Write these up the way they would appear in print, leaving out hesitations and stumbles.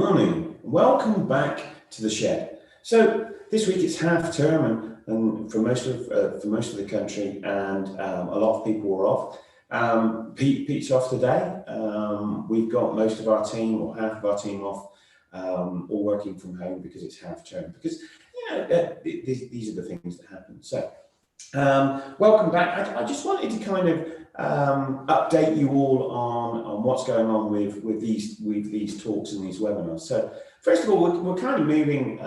morning. Welcome back to the shed. So this week it's half term, and for most of the country, and a lot of people are off. Pete's off today. We've got most of our team, or half of our team, off, all working from home because it's half term. Because these are the things that happen. So welcome back. I just wanted to kind of update you all on what's going on with these talks and these webinars. So first of all, we're kind of moving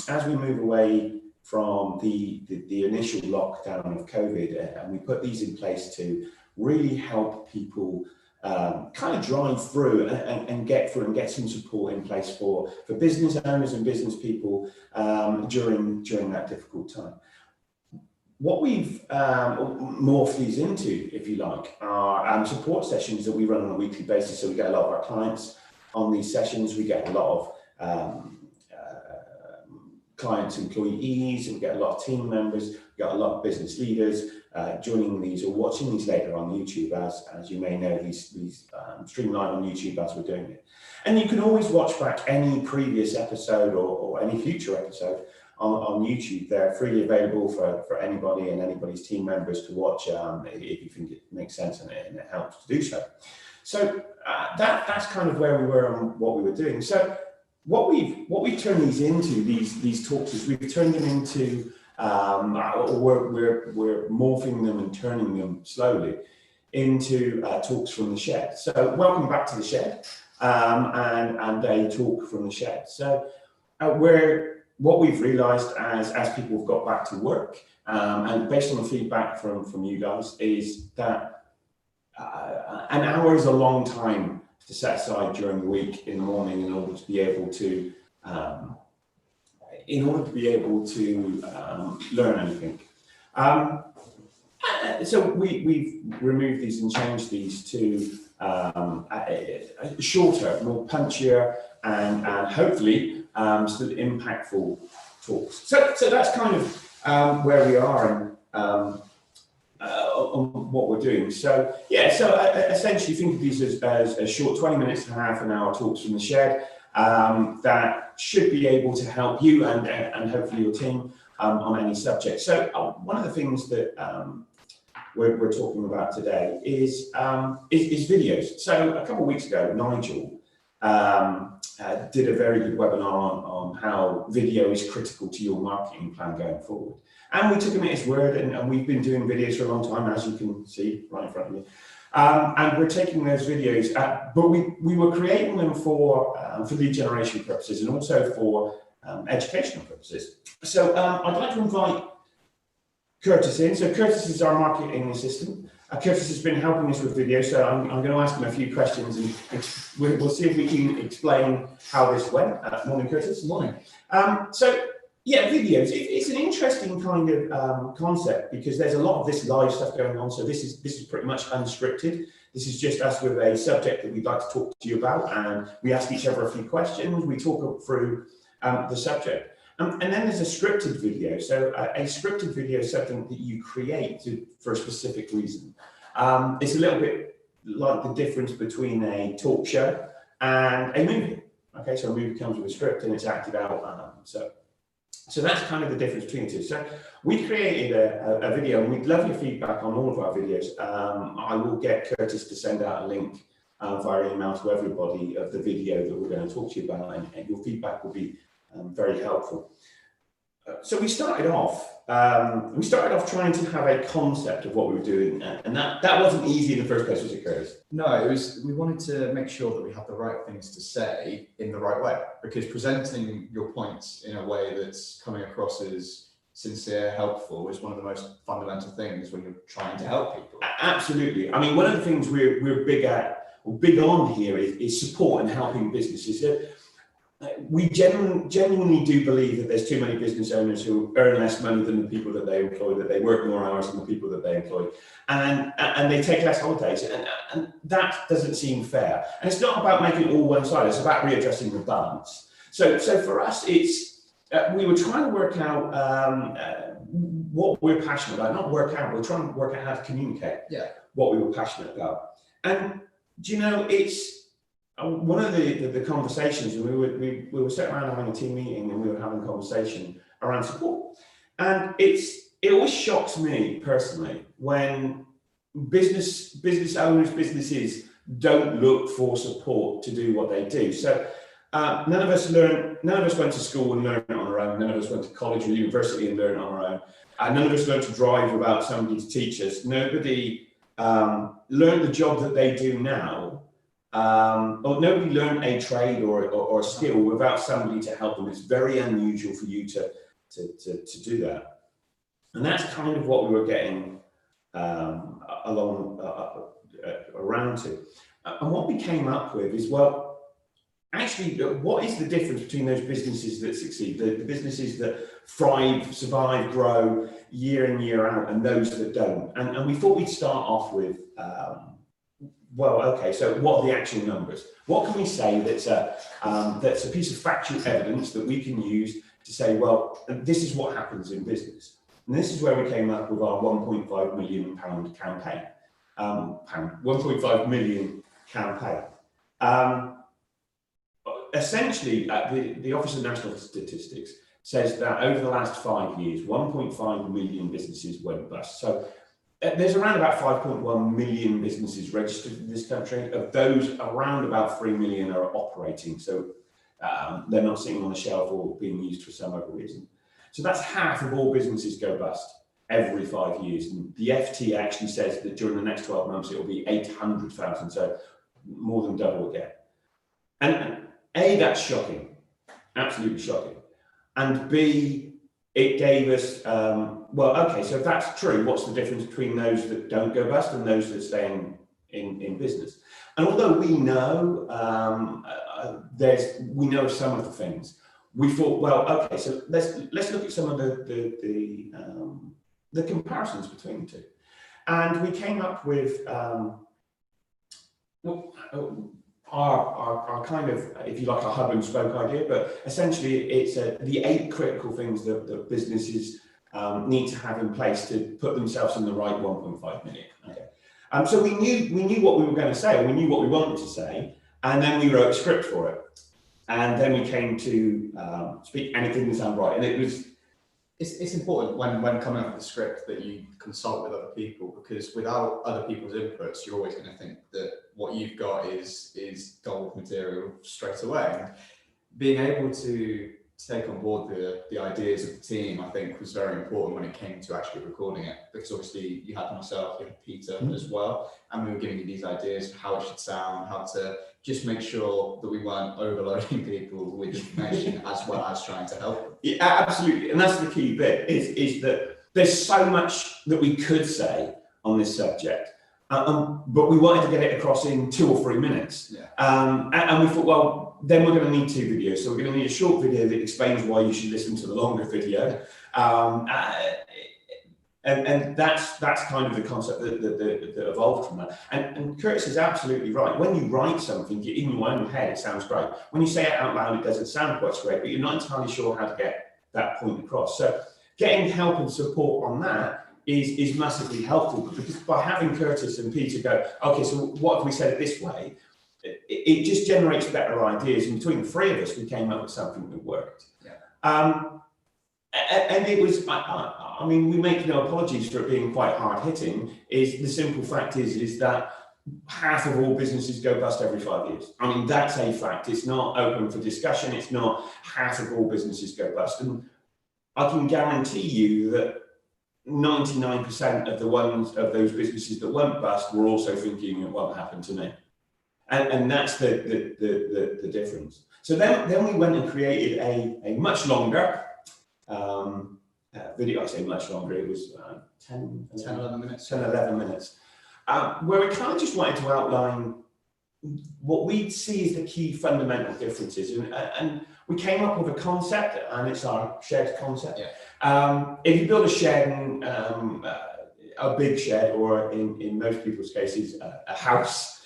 as we move away from the initial lockdown of COVID, and we put these in place to really help people kind of drive through and get through and get some support in place for business owners and business people during that difficult time. What we've morphed these into, if you like, are support sessions that we run on a weekly basis. So we get a lot of our clients on these sessions. We get a lot of clients' employees, and we get a lot of team members. We get a lot of business leaders joining these or watching these later on YouTube. As you may know, these stream live on YouTube as we're doing it. And you can always watch back any previous episode or any future episode on YouTube. They're freely available for anybody and anybody's team members to watch if you think it makes sense and it helps to do so. So that's kind of where we were and what we were doing. So what we've turned these into, these talks, is we've turned them into we're morphing them and turning them slowly into talks from the shed. So welcome back to the shed, and a talk from the shed. So what we've realized as people have got back to work, and based on the feedback from you guys, is that an hour is a long time to set aside during the week in the morning in order to be able to learn anything. So we've removed these and changed these to shorter, more punchier, and hopefully still impactful talks. So that's kind of where we are and on what we're doing. So yeah, so essentially think of these as short 20 minutes to half an hour talks from the shed that should be able to help you and hopefully your team on any subject. So one of the things that we're talking about today is videos. So a couple of weeks ago, Nigel did a very good webinar on how video is critical to your marketing plan going forward. And we took him at his word, and we've been doing videos for a long time, as you can see right in front of me. And we're taking those videos, but we were creating them for lead generation purposes and also for educational purposes. So I'd like to invite Kurtis in. So Kurtis is our marketing assistant. Kurtis has been helping us with video, so I'm going to ask him a few questions, and we'll see if we can explain how this went. Morning, Kurtis. Morning. So yeah, videos. It's an interesting kind of concept because there's a lot of this live stuff going on. So this is pretty much unscripted. This is just us with a subject that we'd like to talk to you about, and we ask each other a few questions. We talk through the subject. And then there's a scripted video. So a scripted video is something that you create for a specific reason. It's a little bit like the difference between a talk show and a movie. Okay, so a movie comes with a script and it's acted out. So that's kind of the difference between the two. So we created a video, and we'd love your feedback on all of our videos. I will get Kurtis to send out a link via email to everybody of the video that we're going to talk to you about, and your feedback will be very helpful. So we started off trying to have a concept of what we were doing, and that wasn't easy in the first place, was it, Kurtis? No, it was. We wanted to make sure that we had the right things to say in the right way, because presenting your points in a way that's coming across as sincere, helpful, is one of the most fundamental things when you're trying to help people. Absolutely. I mean, one of the things we're big on here is support and helping businesses. We genuinely do believe that there's too many business owners who earn less money than the people that they employ, that they work more hours than the people that they employ, and they take less holidays, and that doesn't seem fair. And it's not about making it all one-sided, it's about readjusting the balance. So for us, it's we were trying to work out what we're passionate about, not work out, we're trying to work out how to communicate what we were passionate about. And do you know, it's one of the conversations, and we were sitting around having a team meeting, and we were having a conversation around support. And it always shocks me personally when business owners, businesses don't look for support to do what they do. So none of us went to school and learned it on our own. None of us went to college or university and learned it on our own. None of us learned to drive without somebody to teach us. Nobody learned the job that they do now, or nobody learned a trade or a skill without somebody to help them. It's very unusual for you to do that. And that's kind of what we were getting around to. And what we came up with is, well, actually, what is the difference between those businesses that succeed, the businesses that thrive, survive, grow year in, year out, and those that don't? And we thought we'd start off with, well, okay, so what are the actual numbers? What can we say that's a piece of factual evidence that we can use to say, well, this is what happens in business? And this is where we came up with our £1.5 million campaign. 1.5 million campaign. Essentially, the Office of National Statistics says that over the last 5 years, 1.5 million businesses went bust. So there's around about 5.1 million businesses registered in this country. Of those, around about 3 million are operating. So they're not sitting on the shelf or being used for some other reason. So that's half of all businesses go bust every 5 years. And the FT actually says that during the next 12 months, it will be 800,000. So more than double again. And A, that's shocking, absolutely shocking. And B, it gave us, well, okay, so if that's true, what's the difference between those that don't go bust and those that stay in business? And although we know, we know some of the things, we thought, well, okay, so let's look at some of the comparisons between the two. And we came up with our kind of, if you like, a hub and spoke idea, but essentially it's the 8 critical things that businesses need to have in place to put themselves in the right 1.5 million. Okay. So we knew what we were going to say, we knew what we wanted to say, and then we wrote a script for it. And then we came to speak, and it didn't sound right. And it was... It's important when coming up with a script that you consult with other people, because without other people's inputs, you're always going to think that what you've got is gold material straight away. And being able to take on board the ideas of the team, I think, was very important when it came to actually recording it, because obviously you had myself, you had Peter as well, and we were giving you these ideas of how it should sound, how to just make sure that we weren't overloading people with information as well as trying to help them. Yeah, absolutely. And that's the key bit, is that there's so much that we could say on this subject, but we wanted to get it across in 2 or 3 minutes. Yeah. And we thought, well, then we're going to need 2 videos. So we're going to need a short video that explains why you should listen to the longer video. And that's kind of the concept that evolved from that. And Kurtis is absolutely right. When you write something in your own head, it sounds great. When you say it out loud, it doesn't sound quite great, but you're not entirely sure how to get that point across. So getting help and support on that is massively helpful, because by having Kurtis and Peter go, okay, so what if we said it this way? It just generates better ideas. And between the 3 of us, we came up with something that worked. Yeah. And it was, I mean, we make no apologies for it being quite hard hitting. The simple fact is that half of all businesses go bust every 5 years. I mean, that's a fact. It's not open for discussion. It's not half of all businesses go bust. And I can guarantee you that 99% of those businesses that went bust were also thinking it won't happen to me. And that's the difference. So then we went and created a much longer video. I say much longer, it was 11 minutes, where we kind of just wanted to outline what we'd see as the key fundamental differences. And we came up with a concept, and it's our shed concept. Yeah. If you build a shed, a big shed, or in most people's cases, a house,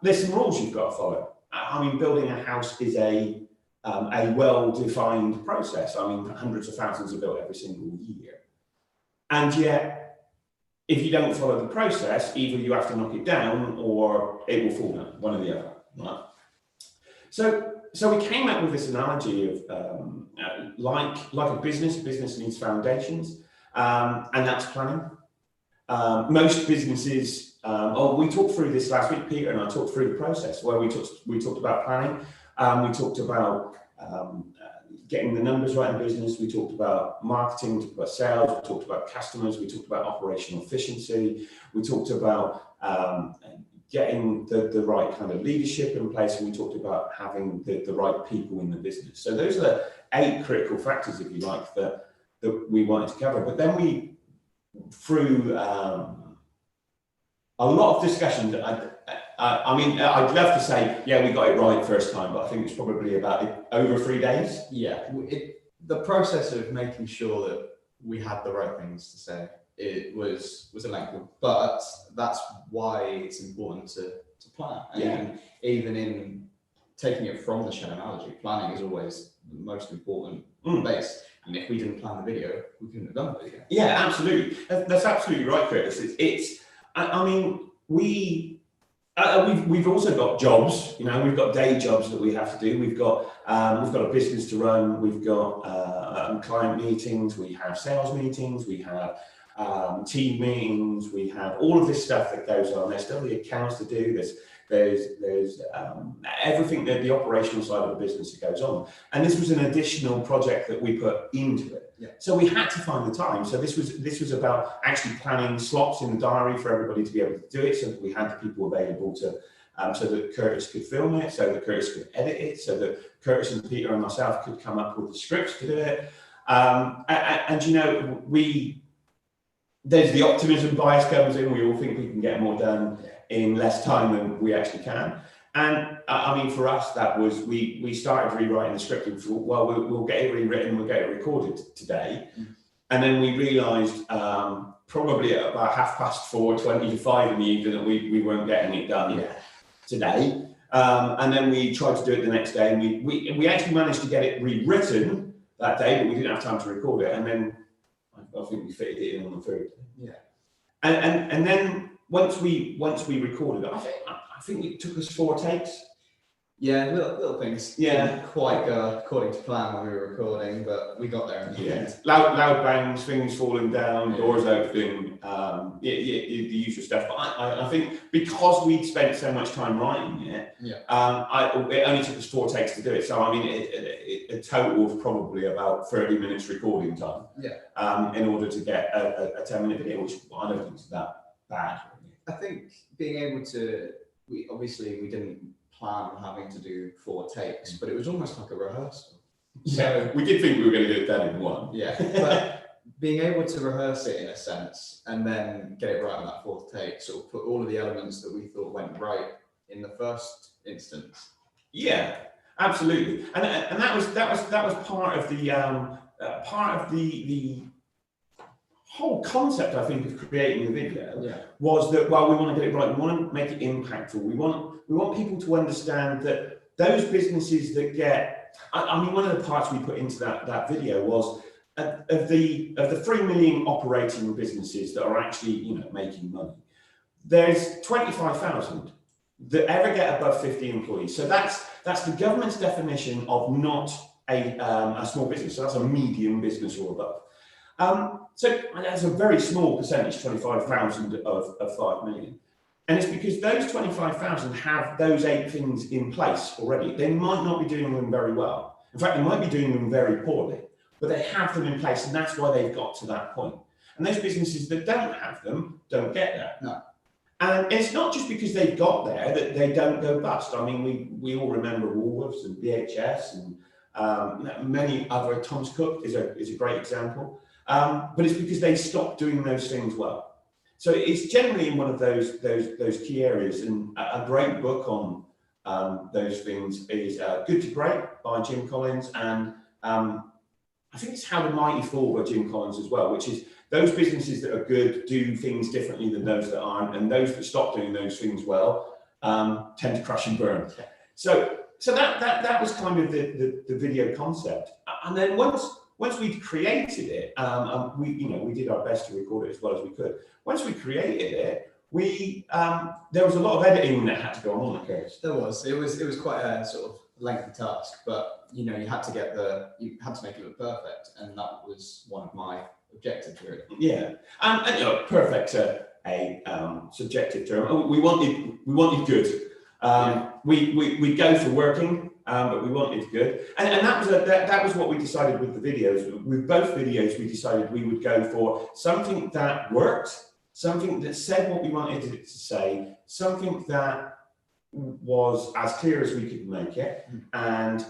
there's some rules you've got to follow. I mean, building a house is a well-defined process. I mean, hundreds of thousands are built every single year. And yet, if you don't follow the process, either you have to knock it down or it will fall down, one or the other. Right? So we came up with this analogy of like a business needs foundations, and that's planning. Most businesses, we talked through this last week, Peter and I talked through the process where we talked about planning, we talked about getting the numbers right in business, we talked about marketing, we talked about sales, we talked about customers, we talked about operational efficiency, we talked about getting the right kind of leadership in place, and we talked about having the right people in the business. So those are the 8 critical factors, if you like, that we wanted to cover. But then we, through a lot of discussions, I mean, I'd love to say, yeah, we got it right first time, but I think it's probably about over 3 days. Yeah, the process of making sure that we had the right things to say, it was a lengthy, but that's why it's important to plan. And even in taking it from the shed analogy, planning is always the most important base. And if we didn't plan the video, we couldn't have done the video. Yeah, absolutely. That's absolutely right, Kurtis. I mean, we've also got jobs. You know, we've got day jobs that we have to do. We've got a business to run. We've got client meetings. We have sales meetings. We have team meetings. We have all of this stuff that goes on. There's still the accounts to do. There's everything that the operational side of the business that goes on. And this was an additional project that we put into it. Yeah. So we had to find the time. So this was about actually planning slots in the diary for everybody to be able to do it, so that we had the people available to, so that Kurtis could film it, so that Kurtis could edit it, so that Kurtis and Peter and myself could come up with the scripts to do it. And you know, there's the optimism bias comes in. We all think we can get more done in less time than we actually can. And I mean, for us, that was, we started rewriting the script and thought, well, we'll get it rewritten, we'll get it recorded today. And then we realised probably at about 4:30, 20 to 5 in the evening that we weren't getting it done today. And then we tried to do it the next day, and we actually managed to get it rewritten that day, but we didn't have time to record it. And then I think we fitted it in on the third day. Yeah. And then once we recorded it, I think it took us 4 takes. Yeah, little things. Didn't quite go according to plan when we were recording, but we got there in the end. Loud bangs, things falling down, doors opening, the usual stuff. But I think because we'd spent so much time writing it, it only took us 4 takes to do it. So I mean, a total of probably about 30 minutes recording time. In order to get a 10-minute video, which I don't think is that bad. I think being able to, we didn't plan on having to do 4 takes, but it was almost like a rehearsal. So we did think we were going to get it done in 1. Yeah, but being able to rehearse it in a sense and then get it right on that 4th take, sort of put all of the elements that we thought went right in the first instance. Yeah, absolutely, and that was part of the whole concept, I think, of creating the video was that, well, we want to get it right, we want to make it impactful, we want people to understand that those businesses that get, I mean, one of the parts we put into that video was of the 3 million operating businesses that are actually, you know, making money, there's 25,000 that ever get above 50 employees. So that's the government's definition of not a small business. So that's a medium business or above. So that's a very small percentage, 25,000 of 5 million. And it's because those 25,000 have those 8 things in place already. They might not be doing them very well. In fact, they might be doing them very poorly, but they have them in place, and that's why they've got to that point. And those businesses that don't have them don't get there. No. And it's not just because they've got there that they don't go bust. I mean, we all remember Woolworths and BHS and many other. Tom's Cook is a great example. But it's because they stopped doing those things well. So it's generally in one of those key areas. And a great book on those things is Good to Great by Jim Collins, and I think it's How the Mighty Fall by Jim Collins as well, which is those businesses that are good do things differently than those that aren't, and those that stop doing those things well tend to crash and burn. So that was kind of the video concept. And then once we'd created it, we did our best to record it as well as we could. Once we created it, there was a lot of editing that had to go on, Kurtis. There was. It was quite a sort of lengthy task, but you know, you had to make it look perfect, and that was one of my objectives, really. Yeah, and you know, perfect a subjective term. We wanted good. We go for working, but we wanted good, and that was what we decided with the videos. With both videos, we decided we would go for something that worked, something that said what we wanted it to say, something that was as clear as we could make it, and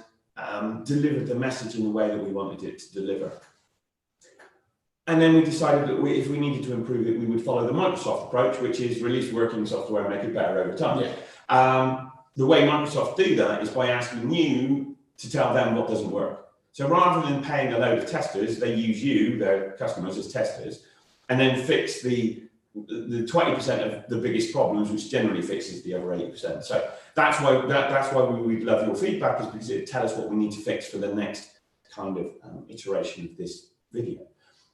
delivered the message in the way that we wanted it to deliver. And then we decided that if we needed to improve it, we would follow the Microsoft approach, which is release working software and make it better over time. Yeah. The way Microsoft do that is by asking you to tell them what doesn't work. So rather than paying a load of testers, they use you, their customers, as testers, and then fix the 20% of the biggest problems, which generally fixes the other 80%. So that's why we would love your feedback, is because it tells us what we need to fix for the next kind of iteration of this video.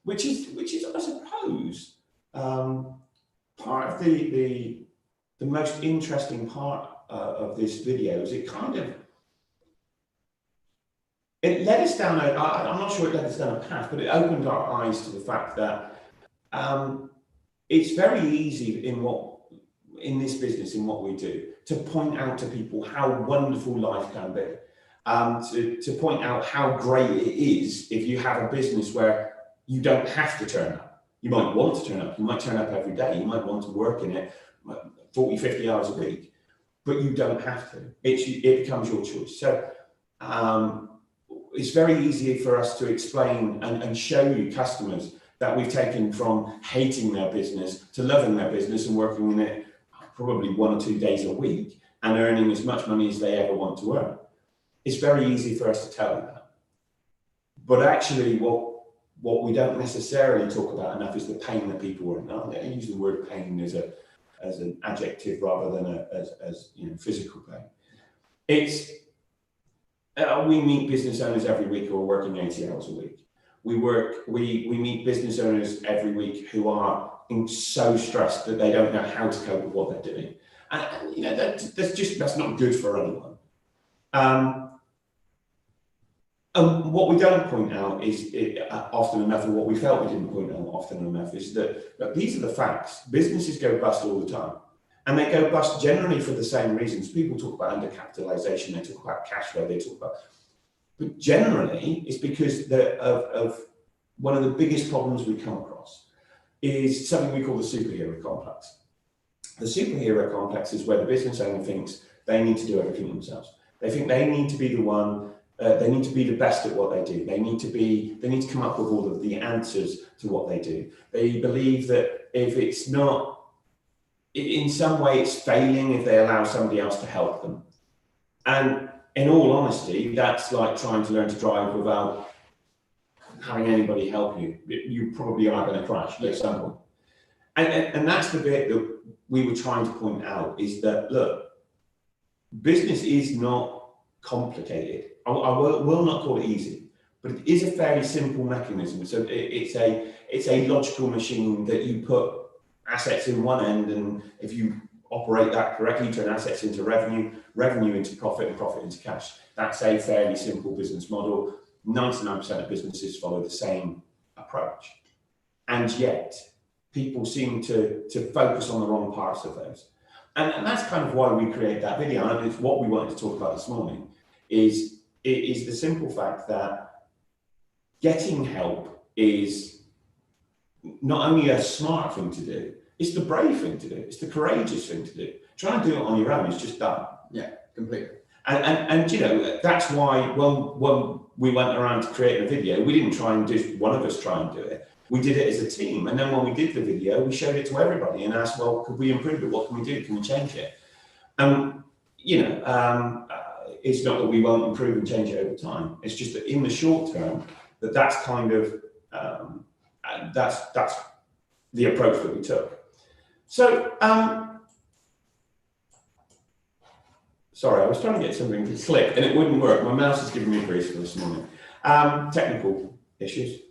Which is, I suppose, part of the most interesting part of this video is it led us down I'm not sure it led us down a path, but it opened our eyes to the fact that it's very easy in this business, in what we do, to point out to people how wonderful life can be, to point out how great it is if you have a business where you don't have to turn up. You might want to turn up. You might turn up every day. You might want to work in it 40, 50 hours a week, but you don't have to. It becomes your choice. So it's very easy for us to explain and show you customers that we've taken from hating their business to loving their business and working in it probably 1 or 2 days a week and earning as much money as they ever want to earn. It's very easy for us to tell them that. But actually what we don't necessarily talk about enough is the pain that people are in. I use the word pain as an adjective rather than as physical pain. It's we meet business owners every week who are working 80 hours a week. We meet business owners every week who are so stressed that they don't know how to cope with what they're doing, and that's not good for anyone. And what we don't point out is often enough, and what we felt we didn't point out often enough, is that these are the facts. Businesses go bust all the time. And they go bust generally for the same reasons. People talk about undercapitalization, they talk about cash flow, but generally it's because of one of the biggest problems we come across is something we call the superhero complex. The superhero complex is where the business owner thinks they need to do everything themselves. They think they need to be the one. They need to be the best at what they do. They need to come up with all of the answers to what they do. They believe that if it's not, in some way it's failing if they allow somebody else to help them. And in all honesty, that's like trying to learn to drive without having anybody help you. You probably are going to crash at some point. And that's the bit that we were trying to point out, is that, look, business is not complicated. I will not call it easy, but it is a fairly simple mechanism. So it's a logical machine that you put assets in one end, and if you operate that correctly, you turn assets into revenue into profit, and profit into cash. That's a fairly simple business model. 99% of businesses follow the same approach. And yet, people seem to focus on the wrong parts of those. And that's kind of why we created that video. And it's what we wanted to talk about this morning, is the simple fact that getting help is not only a smart thing to do, it's the brave thing to do, it's the courageous thing to do. Trying to do it on your own is just dumb. Yeah, completely. And that's why when we went around to create a video, we didn't try and just one of us try and do it. We did it as a team. And then when we did the video, we showed it to everybody and asked, well, could we improve it? What can we do? Can we change it? It's not that we won't improve and change it over time. It's just that in the short term, that's kind of, that's the approach that we took. So, sorry, I was trying to get something to click and it wouldn't work. My mouse is giving me grief for this morning. Technical issues.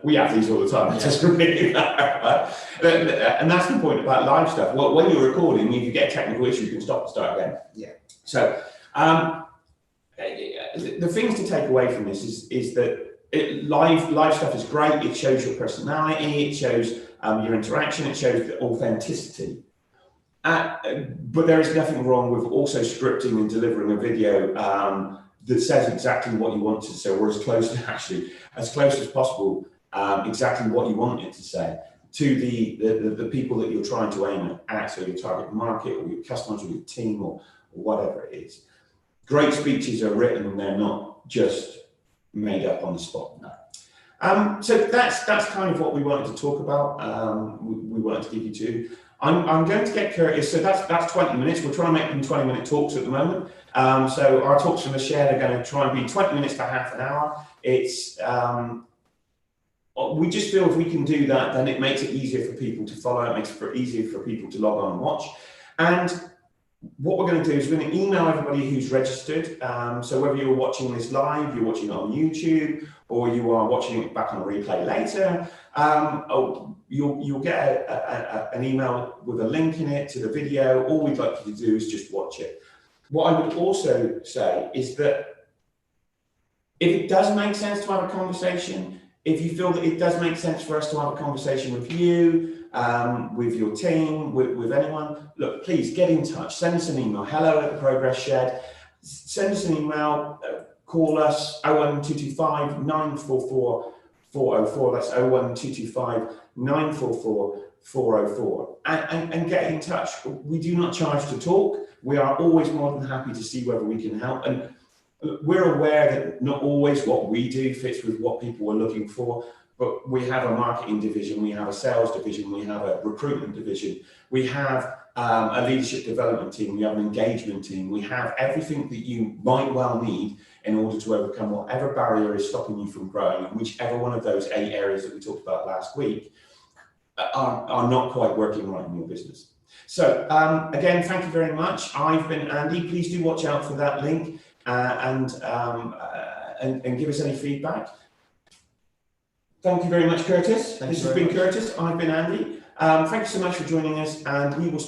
We have these all the time. It's just really right? And that's the point about live stuff. When you're recording, if you get a technical issue, you can stop and start again. Yeah. So the things to take away from this is that live stuff is great. It shows your personality, it shows your interaction, it shows the authenticity. But there is nothing wrong with also scripting and delivering a video that says exactly what you want to say, or as close as possible, exactly what you want it to say to the people that you're trying to aim at, so your target market or your customers or your team or whatever it is. Great speeches are written and they're not just made up on the spot. No. So that's kind of what we wanted to talk about. We wanted to give you two. I'm going to get Kurtis. So that's 20 minutes. We're trying to make them 20-minute talks at the moment. So our talks from the shed are going to try and be 20 minutes to half an hour. It's we just feel if we can do that, then it makes it easier for people to follow. It makes it easier for people to log on and watch. And what we're going to do is we're going to email everybody who's registered. So whether you're watching this live, you're watching it on YouTube, or you are watching it back on a replay later, you'll get an email with a link in it to the video. All we'd like you to do is just watch it. What I would also say is that if it does make sense to have a conversation, if you feel that it does make sense for us to have a conversation with you, with your team, with anyone, look, please get in touch. Send us an email, hello@the-progress shed. Send us an email, call us 01225 944 404. That's 01225 944 404. And get in touch. We do not charge to talk. We are always more than happy to see whether we can help. And we're aware that not always what we do fits with what people are looking for, but we have a marketing division, we have a sales division, we have a recruitment division, we have a leadership development team, we have an engagement team, we have everything that you might well need in order to overcome whatever barrier is stopping you from growing, and whichever one of those 8 areas that we talked about last week are not quite working right in your business. So again, thank you very much. I've been Andy. Please do watch out for that link. And give us any feedback. Thank you very much, Kurtis. This has been Kurtis. I've been Andy. Thank you so much for joining us, and we will speak